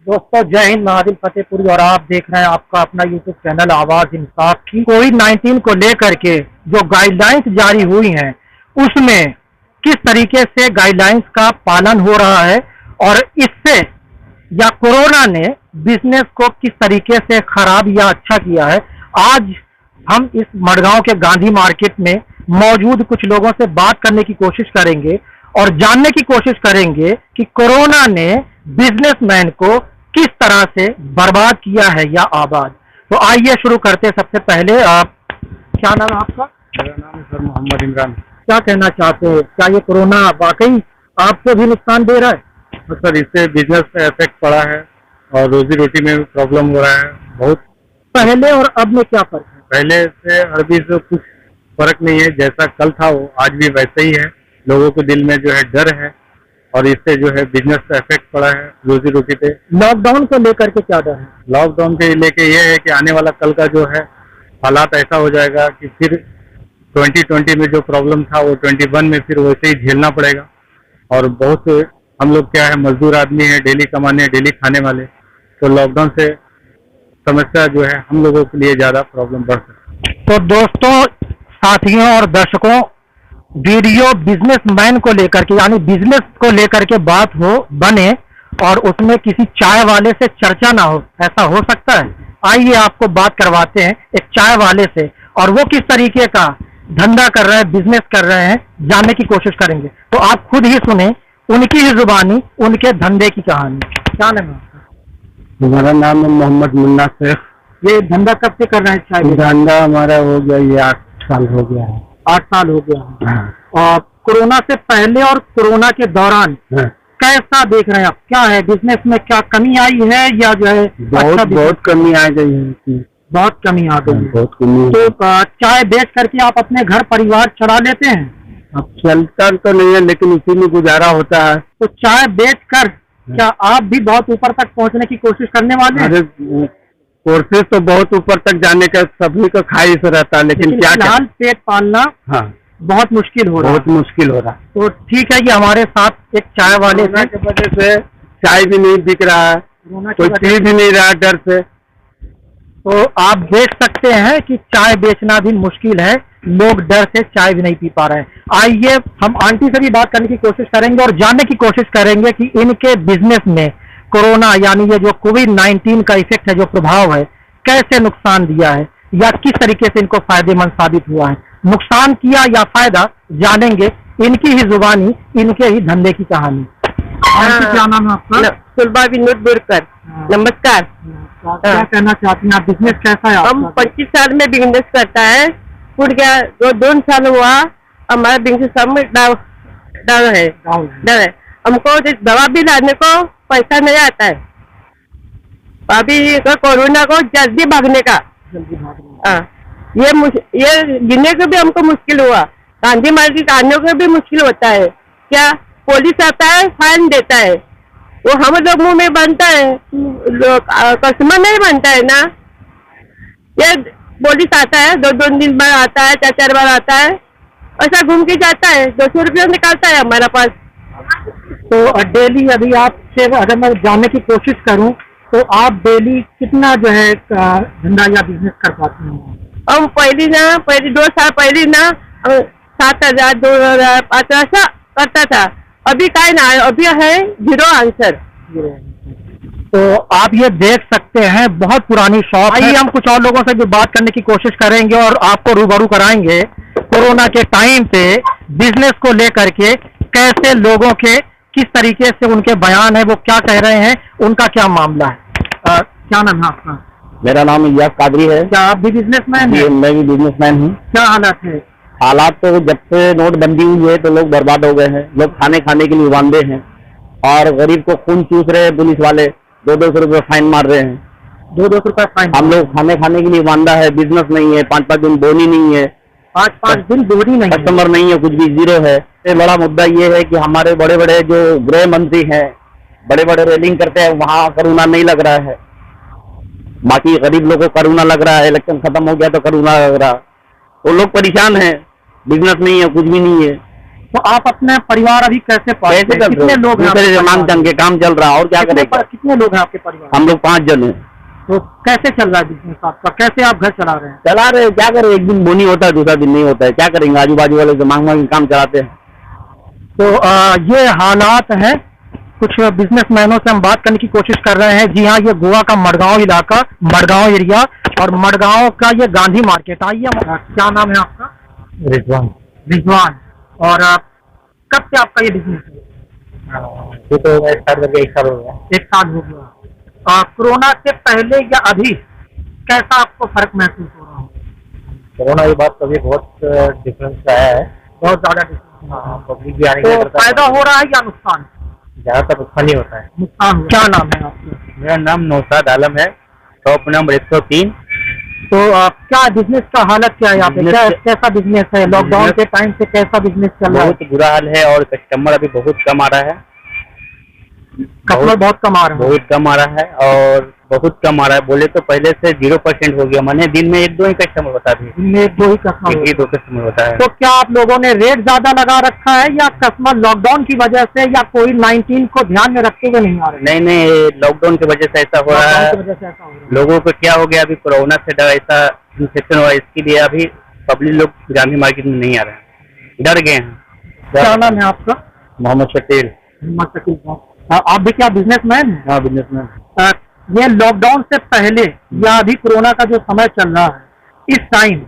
दोस्तों जय हिंद, मैं आदिल फतेहपुरी और आप देख रहे हैं आपका अपना यूट्यूब चैनल आवाज इंसाफ की। कोविड-19 को लेकर के जो गाइडलाइंस जारी हुई हैं उसमें किस तरीके से गाइडलाइंस का पालन हो रहा है और इससे या कोरोना ने बिजनेस को किस तरीके से खराब या अच्छा किया है, आज हम इस मडगांव के गांधी मार्केट में मौजूद कुछ लोगों से बात करने की कोशिश करेंगे और जानने की कोशिश करेंगे कि कोरोना ने बिजनेसमैन को किस तरह से बर्बाद किया है या आबाद। तो आइए शुरू करते हैं। सबसे पहले क्या नाम है आपका? मेरा नाम है सर मोहम्मद इमरान। क्या कहना चाहते हैं, क्या ये कोरोना वाकई आपको भी नुकसान दे रहा है? तो सर इससे बिजनेस पे इफेक्ट पड़ा है और रोजी रोटी में भी प्रॉब्लम हो रहा है बहुत। पहले और अब में क्या फर्क है? पहले से अभी से कुछ फर्क नहीं है, जैसा कल था वो आज भी वैसे ही है। लोगों के दिल में जो है डर है और इससे जो है बिजनेस पे इफेक्ट पड़ा है रोजी रोटी पे। लॉकडाउन को लेकर के क्या डर है? लॉकडाउन के लेके ये है कि आने वाला कल का जो है हालात ऐसा हो जाएगा कि फिर 2020 में जो प्रॉब्लम था वो 21 में फिर वैसे ही झेलना पड़ेगा। और बहुत हम लोग क्या है, मजदूर आदमी है, डेली कमाने डेली खाने वाले, तो लॉकडाउन से समस्या जो है हम लोगों के लिए ज्यादा प्रॉब्लम बढ़ सकती है। तो दोस्तों, साथियों और दर्शकों, वीडियो बिजनेसमैन को लेकर के यानी बिजनेस को लेकर के बात हो बने और उसमें किसी चाय वाले से चर्चा ना हो, ऐसा हो सकता है? आइए आपको बात करवाते हैं एक चाय वाले से और वो किस तरीके का धंधा कर रहे हैं, बिजनेस कर रहे हैं, जानने की कोशिश करेंगे। तो आप खुद ही सुने उनकी ही जुबानी, उनके धंधे की कहानी। क्या नाम है आपका? हमारा नाम है मोहम्मद मुन्ना शेख। ये धंधा कब से कर रहे हैं चाय? धंधा हमारा हो गया ये 8 साल हो गया है। 8 साल हो गया है। हाँ। और कोरोना से पहले और कोरोना के दौरान हाँ। कैसा देख रहे हैं आप? क्या है बिजनेस में, क्या कमी आई है या जो है बहुत कमी आ गई है। बहुत कमी आ गई है। बहुत कमी। तो चाय बेच करके आप अपने घर परिवार चला लेते हैं? अब चलता तो नहीं है लेकिन उसी में गुजारा होता है। तो चाय बेच कर क्या आप भी बहुत ऊपर तक पहुंचने की कोशिश करने वाले हैं? अरे कोशिश तो बहुत ऊपर तक जाने का सभी का ख्वाहिश रहता है, लेकिन क्या फिलहाल पेट पालना हाँ बहुत मुश्किल हो रहा है। बहुत मुश्किल हो रहा है। तो ठीक है, ये हमारे साथ एक चाय वाले कोरोना की वजह से चाय भी नहीं बिक रहा है, कोई पी भी नहीं रहा डर से। तो आप देख सकते हैं कि चाय बेचना भी मुश्किल है, लोग डर से चाय भी नहीं पी पा रहे हैं। आइए हम आंटी से भी बात करने की कोशिश करेंगे और जानने की कोशिश करेंगे कि इनके बिजनेस में कोरोना यानी ये जो कोविड-19 का इफेक्ट है, जो प्रभाव है, कैसे नुकसान दिया है या किस तरीके से इनको फायदेमंद साबित हुआ है। नुकसान किया या फायदा, जानेंगे इनकी ही जुबानी, इनके ही धंधे की कहानी। क्या नाम है आपका? सुलभा विनोद बुरकर। नमस्कार। क्या कहना चाहती हैं आप? बिजनेस कैसा है? हम 25 साल में बिजनेस करता है, फूट गया। 2 साल हुआ हमारा बिजनेस सब डाउन है। हमको दवा भी लाने को पैसा नहीं आता है। अभी कोरोना को जल्दी भागने का ये गिनने को भी हमको मुश्किल हुआ। गांधी मार्केट आने को भी मुश्किल होता है। क्या पुलिस आता है, फाइन देता है, वो हम लोग मुंह में बनता है, कस्टमर नहीं बनता है ना। ये पुलिस आता है, 2 दिन बाद आता है, 4 बार आता है, ऐसा घूम के जाता है, 200 रुपया निकालता है हमारा पास। तो डेली अभी आपसे अगर मैं जानने की कोशिश करूं तो आप डेली कितना जो है धंधा या बिजनेस कर पाते हैं? हम पहले 2 साल पहले ना 7,000 2,000 5,000 करता था। अभी काय ना, अभी है 0 आंसर। तो आप ये देख सकते हैं बहुत पुरानी शॉप है। हम कुछ और लोगों से भी बात करने की कोशिश करेंगे और आपको रूबरू कराएंगे कोरोना के टाइम पे बिजनेस को लेकर के कैसे लोगों के किस तरीके से उनके बयान है, वो क्या कह रहे हैं, उनका क्या मामला है। क्या नाम है आपका? मेरा नाम इयास कादरी है। क्या आप भी बिजनेसमैन हैं? मैं भी बिजनेसमैन हूँ। क्या हालात है? हालात तो जब से नोटबंदी हुई है तो लोग बर्बाद हो गए हैं। लोग खाने के लिए वांदे हैं और गरीब को खून चूस रहे हैं पुलिस वाले। 200 रुपये फाइन मार रहे हैं। 200 रुपये फाइन। हम लोग खाने के लिए वांदा है, बिजनेस नहीं है, 5-5 दिन बोनी नहीं है, 5-5 दिन बोनी नहीं, कस्टमर नहीं है, कुछ भी 0 है। सबसे बड़ा मुद्दा ये है कि हमारे बड़े बड़े जो गृह मंत्री हैं, बड़े बड़े रेलिंग करते हैं, वहाँ कोरोना नहीं लग रहा है। बाकी गरीब लोगों को कोरोना लग रहा है। इलेक्शन खत्म हो गया तो कोरोना लग रहा, वो लोग परेशान हैं। बिजनेस नहीं है, कुछ भी नहीं है। तो आप अपने परिवार अभी कैसे पालते हैं? कितने लोग हैं दूसरे आपके से मांग परिवार तंग के काम चल रहा है और क्या में? करेगा। कितने लोग हैं आपके परिवार हम लोग 5 जन हैं। तो कैसे चल रहा है बिजनेस आपका? कैसे आप घर चला रहे हैं? चला रहे हैं, क्या करें, एक दिन बोनी होता है, दूसरा दिन नहीं होता है, क्या करेंगे, आजू बाजू वाले से मांग मांग के काम चलाते हैं। तो ये हालात हैं। कुछ बिजनेसमैनों से हम बात करने की कोशिश कर रहे हैं। जी हाँ, ये गोवा का मडगांव इलाका, मडगांव एरिया और मडगांव का ये गांधी मार्केट। आइए, क्या नाम है आपका? रिजवान। रिजवान। और कब से आपका ये बिजनेस है? ये तो स्टार्ट करके 1 साल हो गया। 1 साल हो गया। कोरोना से पहले या अभी कैसा आपको फर्क महसूस हो रहा है? कोरोना के बाद कभी बहुत डिफरेंस आया है। बहुत ज्यादा डिफरेंस। हाँ, पब्लिक भी आने तो फायदा हो रहा है या नुकसान? ज्यादातर नुकसान ही होता है। नुकसान। क्या नाम है आपका? मेरा नाम नौशाद आलम है, शॉप नंबर 103। तो क्या बिजनेस का हालत क्या है यहाँ पे? क्या कैसा बिजनेस है? लॉकडाउन के टाइम से कैसा बिजनेस चल रहा है? बहुत बुरा हाल है और कस्टमर अभी बहुत कम आ रहा है। कस्टमर बहुत कम आ रहा है। बहुत कम आ रहा है और बहुत कम आ रहा है। बोले तो पहले से 0% हो गया। मैंने दिन में 1-2 ही कस्टमर बता दिए। दिन में 1-2 ही कस्टमर। 1-2 कस्टमर होता है। तो क्या आप लोगों ने रेट ज्यादा लगा रखा है या कस्टमर लॉकडाउन की वजह से या कोविड-19 को ध्यान में रखते हुए नहीं आ रहे? नहीं नहीं, लॉकडाउन की वजह से ऐसा हो रहा लॉकडाउन है। की वजह से ऐसा हो रहा है। लोगों को क्या हो गया, अभी कोरोना से डर, ऐसा इन्फेक्शन हुआ, इसके लिए अभी पब्लिक लोग गांधी मार्केट में नहीं आ रहे हैं, डर गए हैं। क्या नाम है आपका? मोहम्मद शकील। मोहम्मद शकील साहब। आप भी क्या बिजनेसमैन हैं? हाँ, बिजनेसमैन। ये लॉकडाउन से पहले या अभी कोरोना का जो समय चल रहा है, इस टाइम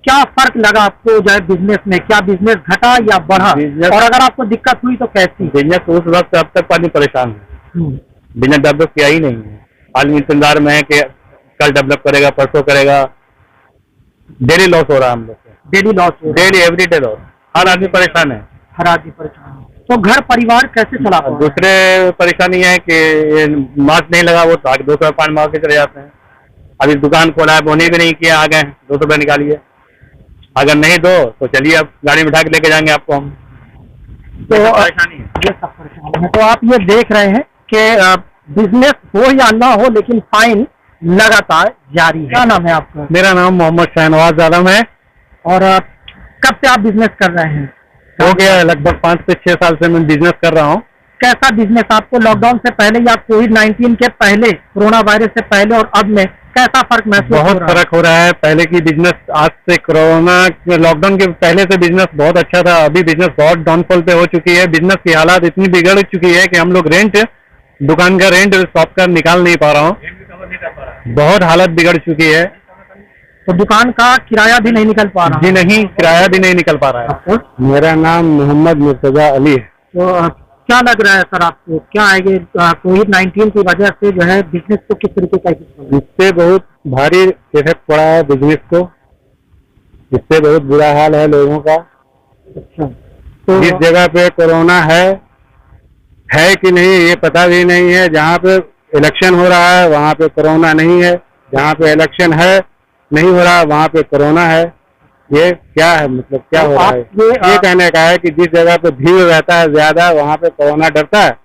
क्या फर्क लगा आपको जो है बिजनेस में? क्या बिजनेस घटा या बढ़ा? और अगर आपको दिक्कत हुई तो कैसी? बिजनेस उस वक्त अब तक पानी परेशान है। बिजनेस डेवलप किया ही नहीं है। आदमी इंतजार में है कि कल डेवलप करेगा, परसों करेगा। डेली लॉस हो रहा है हम लोग को। डेली लॉस हो रहा है। Daily everyday loss. हर आदमी परेशान है। हर आदमी परेशान है। तो घर परिवार कैसे चला पाओ? दूसरे परेशानी है कि ये मास्क नहीं लगा, वो तो आगे 200 पान मार के चले जाते हैं। अभी दुकान खोला है, बोनी भी नहीं किया, आ गए 200 रुपये निकालिए। अगर नहीं दो तो चलिए, अब गाड़ी में उठा के लेके जाएंगे आपको हम। तो परेशानी है। ये सब परेशानी है। तो आप ये देख रहे हैं कि बिजनेस हो या ना हो, लेकिन फाइन लगातार जारी है। क्या नाम है आपका? मेरा नाम मोहम्मद शहनवाज आलम है। और कब से आप बिजनेस कर रहे हैं? हो गया है लगभग 5 से 6 साल से मैं बिजनेस कर रहा हूँ। कैसा बिजनेस आपको लॉकडाउन से पहले या कोविड-19 के पहले, कोरोना वायरस से पहले और अब में कैसा फर्क महसूस हो बहुत रहा है? फर्क हो रहा है। पहले की बिजनेस आज से कोरोना लॉकडाउन के पहले से बिजनेस बहुत अच्छा था। अभी बिजनेस बहुत डाउनफॉल पे हो चुकी है। बिजनेस की हालात इतनी बिगड़ चुकी है कि हम लोग दुकान का रेंट शॉप का निकाल नहीं पा रहा हूँ। बहुत हालत बिगड़ चुकी है। तो दुकान का किराया भी नहीं निकल पा रहा? जी नहीं, किराया भी नहीं निकल पा रहा है। आपको? मेरा नाम मोहम्मद मुर्तजा अली है। तो क्या लग रहा है सर आपको? क्या है ये कोविड-19 की वजह से जो है बिजनेस को किस तरीके का इफेक्ट पड़ा? इससे बहुत भारी इफेक्ट पड़ा है बिजनेस को। इससे बहुत बुरा हाल है लोगों का। अच्छा, तो जिस जगह पे कोरोना है कि नहीं ये पता भी नहीं है। जहाँ पे इलेक्शन हो रहा है वहाँ पे कोरोना नहीं है। जहाँ पे इलेक्शन है नहीं हो रहा वहाँ पे कोरोना है। ये क्या है, मतलब क्या हो रहा है? ये कहने का है कि जिस जगह पे भीड़ रहता है ज्यादा वहाँ पे कोरोना डरता है,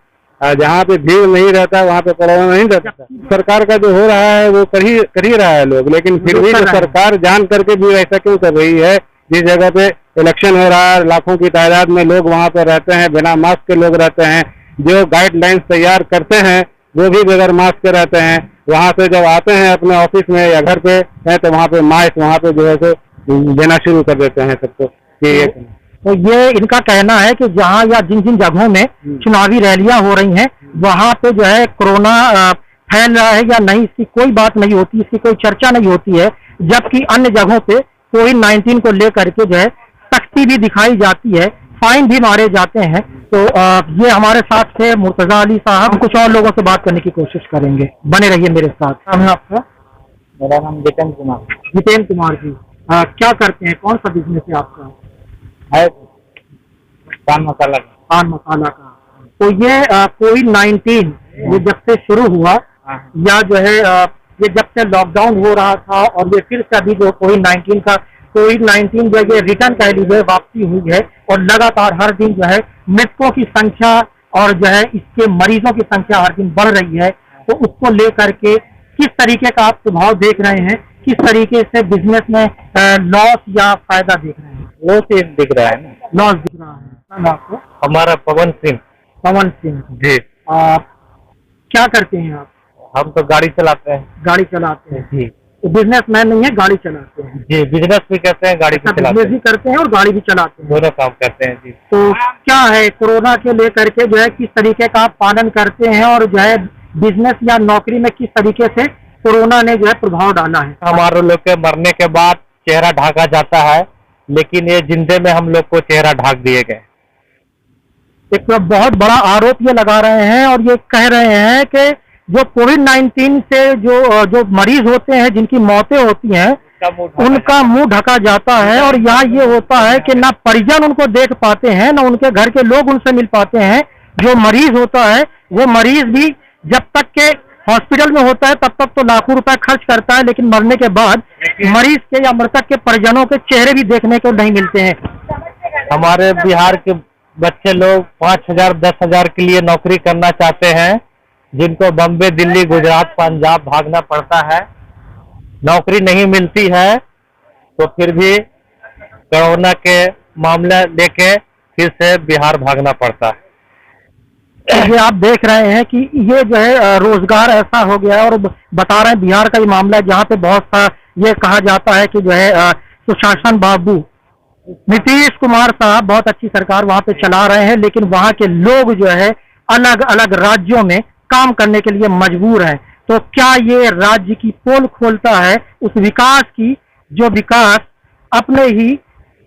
और जहाँ पे भीड़ नहीं रहता वहाँ पे कोरोना नहीं डरता। सरकार का जो हो रहा है वो कर ही रहा है लोग, लेकिन फिर भी सरकार जान करके भी ऐसा क्यों कर रही है? जिस जगह पे इलेक्शन हो रहा है, लाखों की तादाद में लोग वहाँ पे रहते हैं, बिना मास्क के लोग रहते हैं। जो गाइडलाइंस तैयार करते हैं वो भी बगैर मास्क के रहते हैं। वहाँ से जब आते हैं अपने ऑफिस में या घर पे हैं तो वहाँ पे मास्क वहाँ पे जो है सो देना शुरू कर देते हैं सबको। तो ये इनका कहना है कि जहाँ या जिन जिन जगहों में चुनावी रैलियां हो रही हैं वहाँ पे जो है कोरोना फैल रहा है या नहीं, इसकी कोई बात नहीं होती, इसकी कोई चर्चा नहीं होती है। जबकि अन्य जगहों पे कोविड-19 को लेकर के जो है सख्ती भी दिखाई जाती है, फाइन भी मारे जाते हैं। तो ये हमारे साथ थे मुर्तजा अली साहब। कुछ और लोगों से बात करने की कोशिश करेंगे, बने रहिए मेरे साथ। नाम है आपका? मेरा नाम जितेंद्र कुमार। जितेंद्र कुमार जी, क्या करते हैं? कौन सा बिजनेस है आपका? है पान मसाला का। पान मसाला का। तो ये कोविड-19 ये जब से शुरू हुआ या जो है ये जब से लॉकडाउन हो रहा था और ये फिर से अभी जो कोविड-19 जो ये रिटर्न कह लीजिए वापसी हुई है और लगातार हर दिन जो है मृतकों की संख्या और जो है इसके मरीजों की संख्या हर दिन बढ़ रही है, तो उसको लेकर के किस तरीके का आप प्रभाव देख रहे हैं? किस तरीके से बिजनेस में लॉस या फायदा देख रहे हैं? लॉस दिख रहा है ना। लॉस दिख रहा है। नाम है आपको? हमारा पवन सिंह। पवन सिंह। जी। आप क्या करते हैं आप? हम तो गाड़ी चलाते हैं। गाड़ी चलाते हैं। जी तो बिजनेसमैन नहीं है, गाड़ी चलाते हैं। जी, बिजनेस भी करते हैं, गाड़ी भी चलाते बिजनेस हैं, भी करते हैं और गाड़ी भी चलाते हैं। दोनों काम करते हैं। जी। तो क्या है कोरोना के लेकर के जो है किस तरीके का आप पालन करते हैं और जो है बिजनेस या नौकरी में किस तरीके से कोरोना ने जो है प्रभाव डाला है? हमारे लोग के मरने के बाद चेहरा ढाका जाता है, लेकिन ये जिंदे में हम लोग को चेहरा ढाक दिए गए। एक बहुत बड़ा आरोप ये लगा रहे हैं और ये कह रहे हैं कि जो कोविड-19 से जो मरीज होते हैं, जिनकी मौतें होती हैं, उनका मुंह ढका जाता है और यहाँ ये होता है कि ना परिजन उनको देख पाते हैं, ना उनके घर के लोग उनसे मिल पाते हैं। जो मरीज होता है वो मरीज भी जब तक के हॉस्पिटल में होता है तब तक तो लाखों रुपए खर्च करता है, लेकिन मरने के बाद मरीज के या मृतक के परिजनों के चेहरे भी देखने को नहीं मिलते हैं। हमारे बिहार के बच्चे लोग 5,000 10,000 के लिए नौकरी करना चाहते हैं, जिनको बम्बे, दिल्ली, गुजरात, पंजाब भागना पड़ता है, नौकरी नहीं मिलती है, तो फिर भी कोरोना के मामला लेके फिर से बिहार भागना पड़ता है। ये आप देख रहे हैं कि ये जो है रोजगार ऐसा हो गया है और बता रहे हैं बिहार का ये मामला है जहाँ पे बहुत सा ये कहा जाता है कि जो है सुशासन बाबू नीतीश कुमार साहब बहुत अच्छी सरकार वहाँ पे चला रहे हैं, लेकिन वहाँ के लोग जो है अलग अलग राज्यों में काम करने के लिए मजबूर हैं। तो क्या ये राज्य की पोल खोलता है उस विकास की, जो विकास अपने ही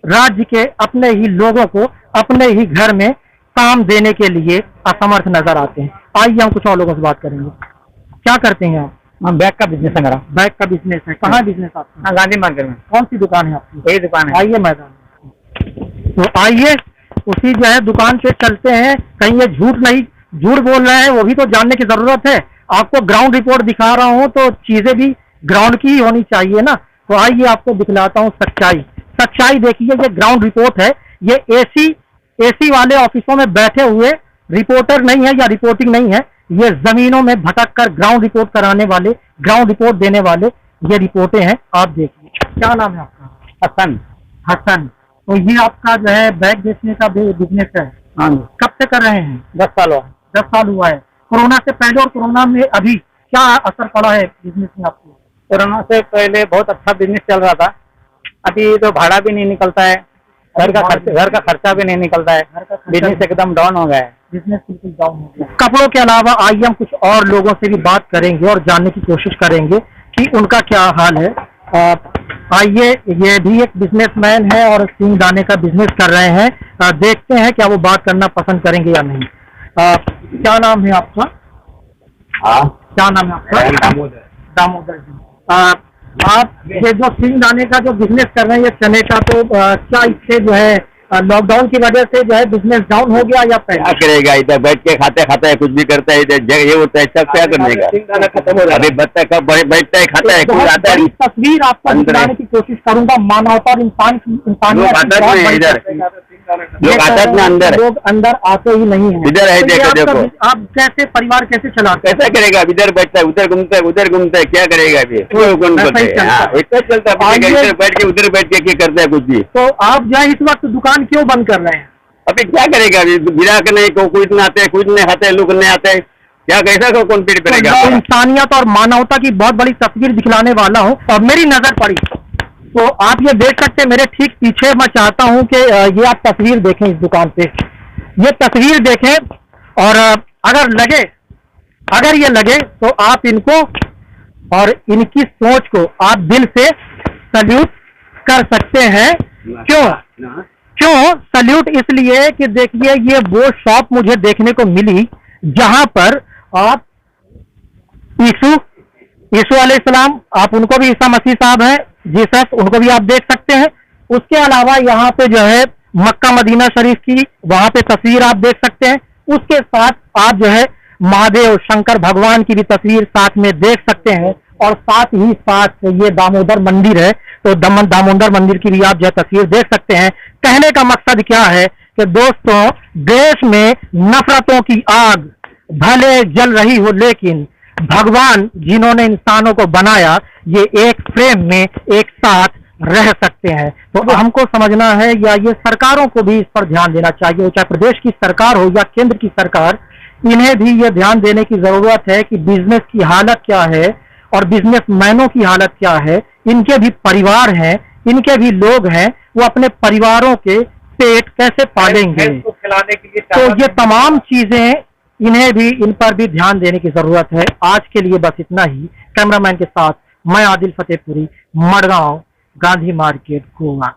राज्य के अपने ही लोगों को अपने ही घर में काम देने के लिए असमर्थ नजर आते हैं? आइए हम कुछ और लोगों से बात करेंगे। क्या करते हैं आप? हाँ, बैग का बिजनेस है मेरा। बैग का बिजनेस है। कहाँ बिजनेस आपका? हाँ, गांधी मार्केट में। कौन सी दुकान है आपकी? यही दुकान है। आइए मैदान में। तो आइए उसी जो है दुकान पे चलते हैं। कहीं ये झूठ बोल रहे हैं वो भी तो जानने की जरूरत है। आपको ग्राउंड रिपोर्ट दिखा रहा हूँ तो चीजें भी ग्राउंड की ही होनी चाहिए ना। तो आइए आपको दिखलाता हूँ सच्चाई देखिए, ये ग्राउंड रिपोर्ट है। ये एसी वाले ऑफिसों में बैठे हुए रिपोर्टर नहीं है या रिपोर्टिंग नहीं है, ये जमीनों में भटक कर ग्राउंड रिपोर्ट कराने वाले, ग्राउंड रिपोर्ट देने वाले ये रिपोर्टें हैं। आप देखिए। क्या नाम है आपका? हसन। तो ये आपका जो है बैग बेचने का बिजनेस है? हाँ जी। कब से कर रहे हैं? 10 साल हुआ। 10 साल हुआ है। कोरोना से पहले और कोरोना में अभी क्या असर पड़ा है बिजनेस में आपको? कोरोना से पहले बहुत अच्छा बिजनेस चल रहा था। अभी तो भाड़ा भी नहीं निकलता है, घर का खर्चा भी नहीं निकलता है, बिजनेस एकदम डाउन हो गया है। बिजनेस बिल्कुल डाउन हो गया। कपड़ों के अलावा आइए हम कुछ और लोगों से भी बात करेंगे और जानने की कोशिश करेंगे कि उनका क्या हाल है। आइए, ये भी एक बिजनेसमैन है और सिंगदाने का बिजनेस कर रहे हैं। देखते हैं क्या वो बात करना पसंद करेंगे या नहीं। क्या नाम है आपका? क्या नाम है आपका? दामोदर जी। आप ये जो सिंगदाने का जो बिजनेस कर रहे हैं, ये चने का, तो क्या इससे जो है लॉकडाउन की वजह से जो है बिजनेस डाउन हो गया या पहले? क्या करेगा, इधर बैठ के खाते है, कुछ भी करता है, इधर ये होता है, सब क्या करेगा। खत्म हो रहा है। अभी बच्चा कब बैठता है, खाता है, कुछ आता है। तस्वीर आपको दिखाने की कोशिश करूंगा। मानवता और इंसानियत लोग अंदर आते ही नहीं है। इधर है, देखो आप कैसे परिवार कैसे चलाते हैं? कैसा करेगा? इधर बैठता है, उधर घूमता है, क्या करेगा? अभी कौन करता है? चलता है, बैठ के उधर बैठ के क्या करता है कुछ भी। तो आप जो है इस वक्त दुकान क्यों बंद कर रहे हैं? अभी क्या करेगा? अभी गिराक नहीं, कुछ नहीं आते, कुछ नहीं खाते, लोग नहीं आते, क्या कैसा को कौन पेट करेगा? तो इंसानियत और मानवता की बहुत बड़ी तस्वीर दिखलाने वाला हूँ और मेरी नजर पड़ी तो आप ये देख सकते हैं मेरे ठीक पीछे। मैं चाहता हूँ कि ये आप तस्वीर देखें, इस दुकान पे ये तस्वीर देखें और अगर ये लगे तो आप इनको और इनकी सोच को आप दिल से सल्यूट कर सकते हैं। क्यों सल्यूट? इसलिए कि देखिए ये वो शॉप मुझे देखने को मिली जहां पर आप यीशु अलैहिस्सलाम, आप उनको भी ईसा मसीह साहब हैं, जीसस, उनको भी आप देख सकते हैं। उसके अलावा यहाँ पे जो है मक्का मदीना शरीफ की वहां पे तस्वीर आप देख सकते हैं। उसके साथ आप जो है महादेव शंकर भगवान की भी तस्वीर साथ में देख सकते हैं और साथ ही साथ ये दामोदर मंदिर है तो दामोदर मंदिर की भी आप जो तस्वीर देख सकते हैं। कहने का मकसद क्या है कि दोस्तों, देश में नफरतों की आग भले जल रही हो, लेकिन भगवान जिन्होंने इंसानों को बनाया ये एक फ्रेम में एक साथ रह सकते हैं। तो हमको समझना है या ये सरकारों को भी इस पर ध्यान देना चाहिए, चाहे प्रदेश की सरकार हो या केंद्र की सरकार, इन्हें भी ये ध्यान देने की जरूरत है कि बिजनेस की हालत क्या है और बिजनेसमैनों की हालत क्या है। इनके भी परिवार हैं, इनके भी लोग हैं, वो अपने परिवारों के पेट कैसे पालेंगे। खिलाने के लिए तो ये तमाम चीजें इन्हें भी, इन पर भी ध्यान देने की जरूरत है। आज के लिए बस इतना ही। कैमरामैन के साथ मैं आदिल फतेहपुरी, मडगांव, गांधी मार्केट, गोवा।